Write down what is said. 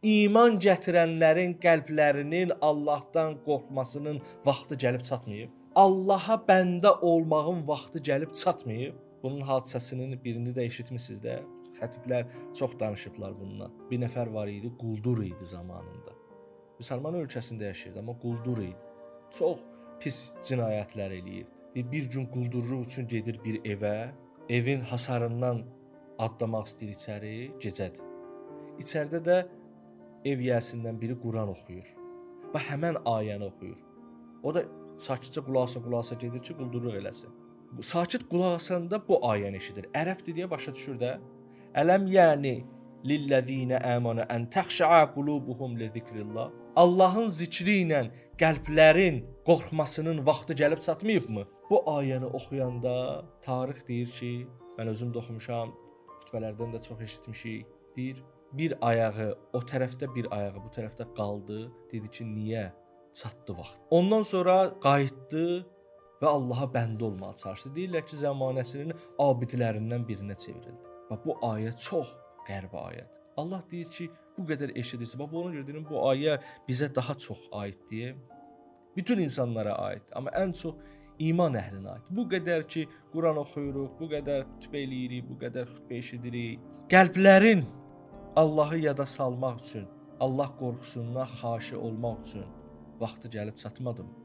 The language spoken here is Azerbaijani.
İman gətirənlərin qəlblərinin Allahdan qorxmasının vaxtı gəlib çatmayıb? Allaha bəndə olmağın vaxtı gəlib çatmayıb? Bunun hadisəsinin birini də eşitmisiniz də. Xətiblər çox danışıblar bundan. Bir nəfər var idi, quldur idi zamanında. Müsəlman ölkəsində yaşayırdı, amma quldur idi. Çox pis cinayətlər eləyirdi. Bir gün quldurluq üçün gedir bir evə, evin hasarından adlamaq istəyir içəri, gecədir. İçəridə də ev yəsindən biri Quran oxuyur və həmən ayəni oxuyur. O da sakitcə qulaq-asa gedir ki, quldurluq eləsin. Sakit qulaq asanda bu ayəni eşidir. Ərəbdir deyə başa düşür də. Ələm yəni lillezine amanu en təxşa'a qulubuhum li zikrillah. Allahın zikri ilə qəlblərin qorxmasının vaxtı gəlib çatmayıbmı? Bu ayəni oxuyanda tarix deyir ki, mən özüm də oxumuşam, xutbələrdən də çox eşitmişik. Deyir, bir ayağı o tərəfdə, bir ayağı bu tərəfdə qaldı. Dedi ki, niyə? Çatdı vaxt. Ondan sonra qayıtdı və Allaha bəndə olmağa çalışdı. Deyirlər ki, zəmanəsinin abidlərindən birinə çevrildi. Bax, bu ayə çox qəribə ayədir. Allah deyir ki, bu qədər eşidirsə, bax, ona görə deyirəm, bu ayə bizə daha çox aiddir. Bütün insanlara aid, amma ən çox iman əhlinə aid. Bu qədər ki, Quran oxuyuruq, bu qədər xütbə eləyirik, bu qədər xütbə eşidirik. Qəlblərin Allahı yada salmaq üçün, Allah qorxusundan xaşi olmaq üçün vaxtı gəlib çatmadı mı?